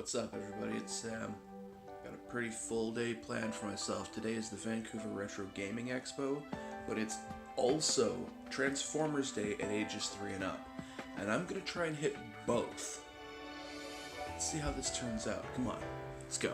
What's up, everybody? It's Sam. Got a pretty full day planned for myself. Today is the Vancouver Retro Gaming Expo, but it's also Transformers Day at ages 3 and up. And I'm gonna try and hit both. Let's see how this turns out. Come on, let's go.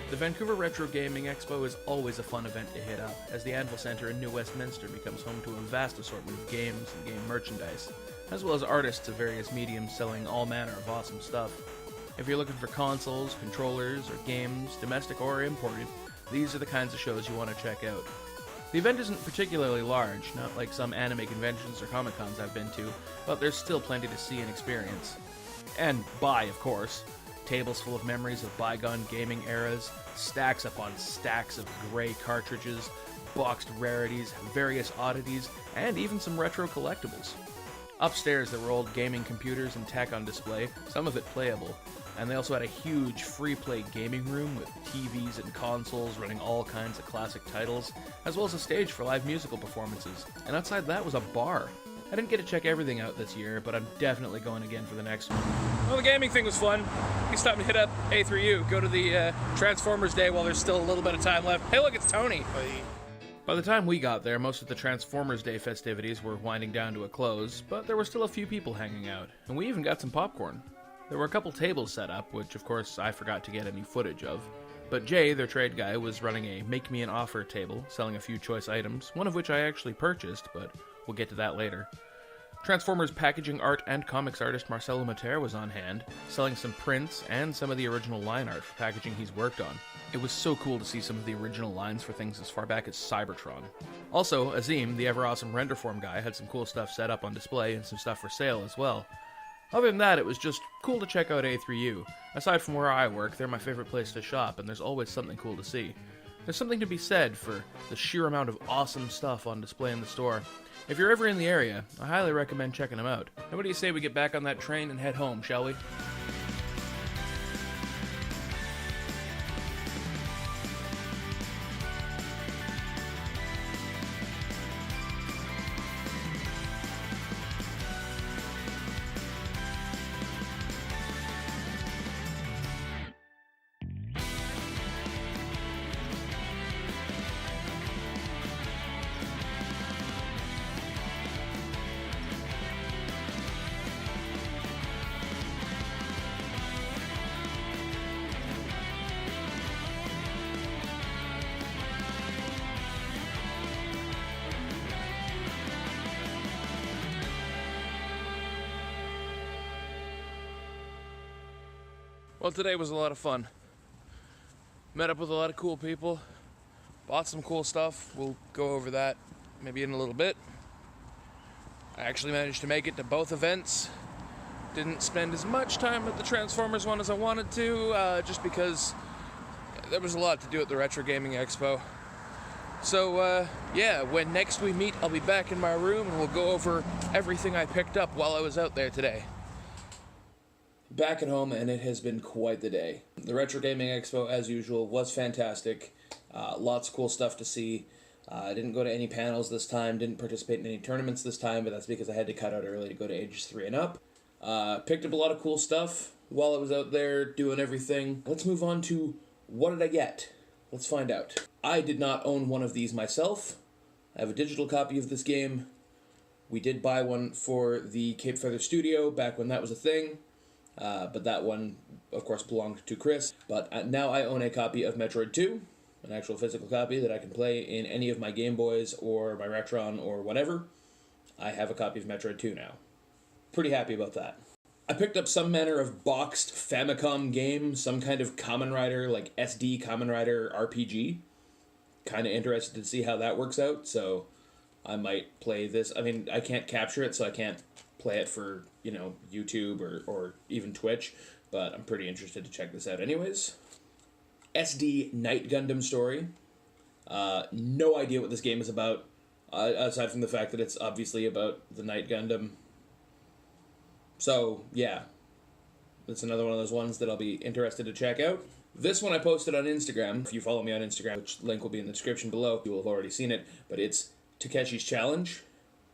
The Vancouver Retro Gaming Expo is always a fun event to hit up, as the Anvil Centre in New Westminster becomes home to a vast assortment of games and game merchandise, as well as artists of various mediums selling all manner of awesome stuff. If you're looking for consoles, controllers, or games, domestic or imported, these are the kinds of shows you want to check out. The event isn't particularly large, not like some anime conventions or Comic-Cons I've been to, but there's still plenty to see and experience. And buy, of course. Tables full of memories of bygone gaming eras, stacks upon stacks of grey cartridges, boxed rarities, various oddities, and even some retro collectibles. Upstairs there were old gaming computers and tech on display, some of it playable, and they also had a huge free-play gaming room with TVs and consoles running all kinds of classic titles, as well as a stage for live musical performances, and outside that was a bar. I didn't get to check everything out this year, but I'm definitely going again for the next one. Well, the gaming thing was fun. You stopped and hit up A3U, go to the Transformers Day while there's still a little bit of time left. Hey look, it's Tony! By the time we got there, most of the Transformers Day festivities were winding down to a close, but there were still a few people hanging out, and we even got some popcorn. There were a couple tables set up, which of course I forgot to get any footage of, but Jay, their trade guy, was running a Make Me an Offer table, selling a few choice items, one of which I actually purchased, but we'll get to that later. Transformers packaging art and comics artist Marcelo Mater was on hand, selling some prints and some of the original line art for packaging he's worked on. It was so cool to see some of the original lines for things as far back as Cybertron. Also, Azim, the ever-awesome Renderform guy, had some cool stuff set up on display and some stuff for sale as well. Other than that, it was just cool to check out A3U. Aside from where I work, they're my favorite place to shop, and there's always something cool to see. There's something to be said for the sheer amount of awesome stuff on display in the store. If you're ever in the area, I highly recommend checking them out. Now what do you say we get back on that train and head home, shall we? Well, today was a lot of fun. Met up with a lot of cool people, bought some cool stuff. We'll go over that maybe in a little bit. I actually managed to make it to both events. Didn't spend as much time at the Transformers one as I wanted to, just because there was a lot to do at the Retro Gaming Expo. So, yeah, when next we meet, I'll be back in my room and we'll go over everything I picked up while I was out there today. back at home, and it has been quite the day. The Retro Gaming Expo, as usual, was fantastic. Lots of cool stuff to see. I didn't go to any panels this time, didn't participate in any tournaments this time, but that's because I had to cut out early to go to ages 3 and up. Picked up a lot of cool stuff while I was out there doing everything. Let's move on to what did I get? Let's find out. I did not own one of these myself. I have a digital copy of this game. We did buy one for the Cape Feather Studio back when that was a thing. But that one, of course, belonged to Chris. But now I own a copy of Metroid 2, an actual physical copy that I can play in any of my Game Boys or my Retron or whatever. I have a copy of Metroid 2 now. Pretty happy about that. I picked up some manner of boxed Famicom game, some kind of Kamen Rider, like SD Kamen Rider RPG. Kind of interested to see how that works out, so I might play this. I mean, I can't capture it, so I can't play it for, YouTube or even Twitch, but I'm pretty interested to check this out anyways. SD Night Gundam Story. No idea what this game is about, aside from the fact that it's obviously about the Night Gundam. So, yeah. It's another one of those ones that I'll be interested to check out. This one I posted on Instagram. If you follow me on Instagram, which link will be in the description below, you will have already seen it, but it's Takeshi's Challenge.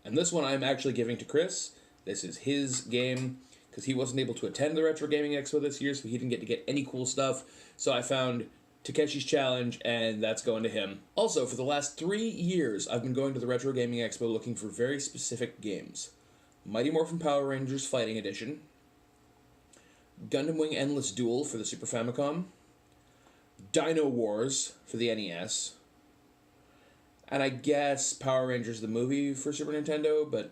And this one I'm actually giving to Chris. This is his game, because he wasn't able to attend the Retro Gaming Expo this year, so he didn't get to get any cool stuff. So I found Takeshi's Challenge, and that's going to him. Also, for the last 3 years, I've been going to the Retro Gaming Expo looking for very specific games. Mighty Morphin Power Rangers Fighting Edition, Gundam Wing Endless Duel for the Super Famicom, Dino Wars for the NES, and I guess Power Rangers the movie for Super Nintendo, but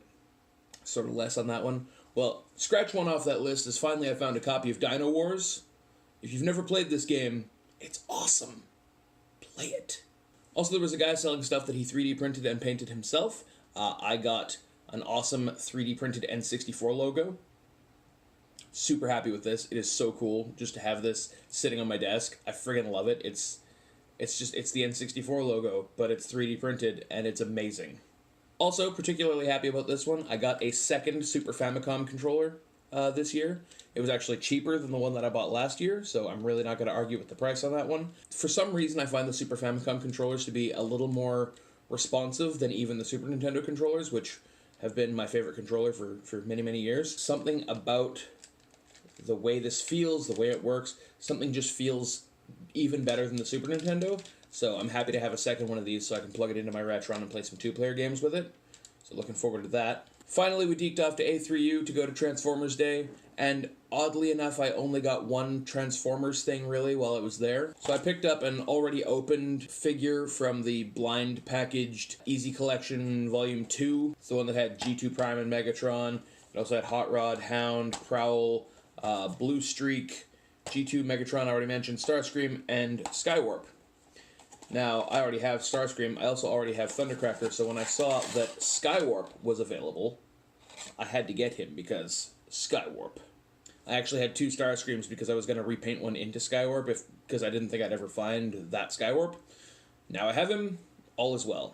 sort of less on that one. Well, scratch one off that list as finally I found a copy of Dino Wars. If you've never played this game, it's awesome. Play it. Also, there was a guy selling stuff that he 3D printed and painted himself. I got an awesome 3D printed N64 logo. Super happy with this. It is so cool just to have this sitting on my desk. I friggin' love it. It's the N64 logo, but it's 3D printed, and it's amazing. Also, particularly happy about this one, I got a second Super Famicom controller this year. It was actually cheaper than the one that I bought last year, so I'm really not going to argue with the price on that one. For some reason, I find the Super Famicom controllers to be a little more responsive than even the Super Nintendo controllers, which have been my favorite controller for many, many years. Something about the way this feels, the way it works, something just feels even better than the Super Nintendo. So I'm happy to have a second one of these so I can plug it into my Retron and play some 2-player games with it. So looking forward to that. Finally, we deked off to A3U to go to Transformers Day, and oddly enough, I only got one Transformers thing, really, while I was there. So I picked up an already opened figure from the blind packaged Easy Collection Volume 2. It's the one that had G2 Prime and Megatron. It also had Hot Rod, Hound, Prowl, Blue Streak, G2, Megatron, I already mentioned, Starscream, and Skywarp. Now, I already have Starscream, I also already have Thundercracker, so when I saw that Skywarp was available, I had to get him because Skywarp. I actually had 2 Starscreams because I was going to repaint one into Skywarp because I didn't think I'd ever find that Skywarp. Now I have him, all is well.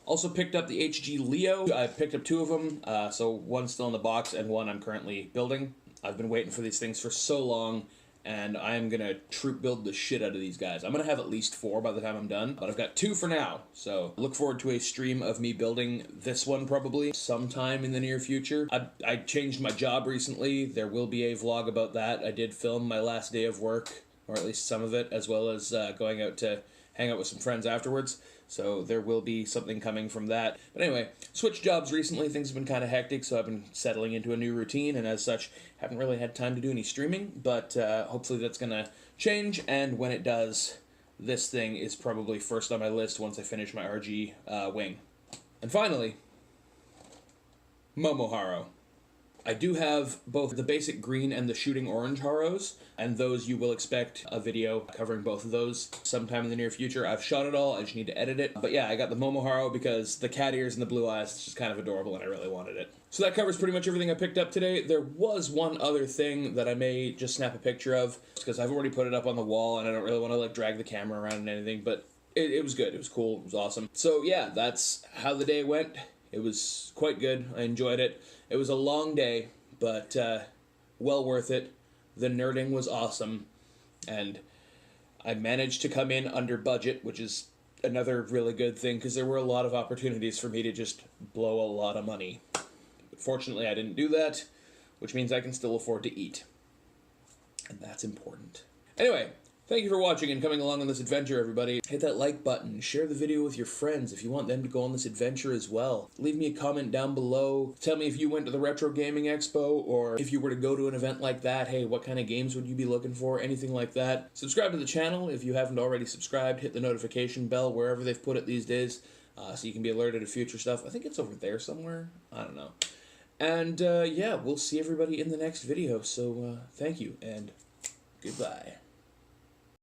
Also picked up the HG Leo. I picked up 2 of them, so one's still in the box and one I'm currently building. I've been waiting for these things for so long, and I'm going to troop build the shit out of these guys. I'm going to have at least 4 by the time I'm done, but I've got 2 for now, so look forward to a stream of me building this one probably sometime in the near future. I changed my job recently. There will be a vlog about that. I did film my last day of work, or at least some of it, as well as going out to hang out with some friends afterwards. So there will be something coming from that. But anyway, switched jobs recently. Things have been kind of hectic, so I've been settling into a new routine, and as such, haven't really had time to do any streaming, but hopefully that's going to change, and when it does, this thing is probably first on my list once I finish my RG wing. And finally, Momoharo. I do have both the basic green and the shooting orange Haros, and those you will expect a video covering both of those sometime in the near future. I've shot it all, I just need to edit it. But yeah, I got the Momoharo because the cat ears and the blue eyes, it's just kind of adorable and I really wanted it. So that covers pretty much everything I picked up today. There was one other thing that I may just snap a picture of, because I've already put it up on the wall and I don't really want to like drag the camera around and anything, but it was good, it was cool, it was awesome. So yeah, that's how the day went. It was quite good, I enjoyed it. It was a long day, but well worth it. The nerding was awesome, and I managed to come in under budget, which is another really good thing, because there were a lot of opportunities for me to just blow a lot of money. But fortunately, I didn't do that, which means I can still afford to eat. And that's important. Anyway, thank you for watching and coming along on this adventure, everybody. Hit that like button, share the video with your friends if you want them to go on this adventure as well. Leave me a comment down below. Tell me if you went to the Retro Gaming Expo, or if you were to go to an event like that, hey, what kind of games would you be looking for? Anything like that. Subscribe to the channel if you haven't already subscribed. Hit the notification bell wherever they've put it these days, so you can be alerted of future stuff. I think it's over there somewhere. I don't know. And yeah, we'll see everybody in the next video. So thank you and goodbye.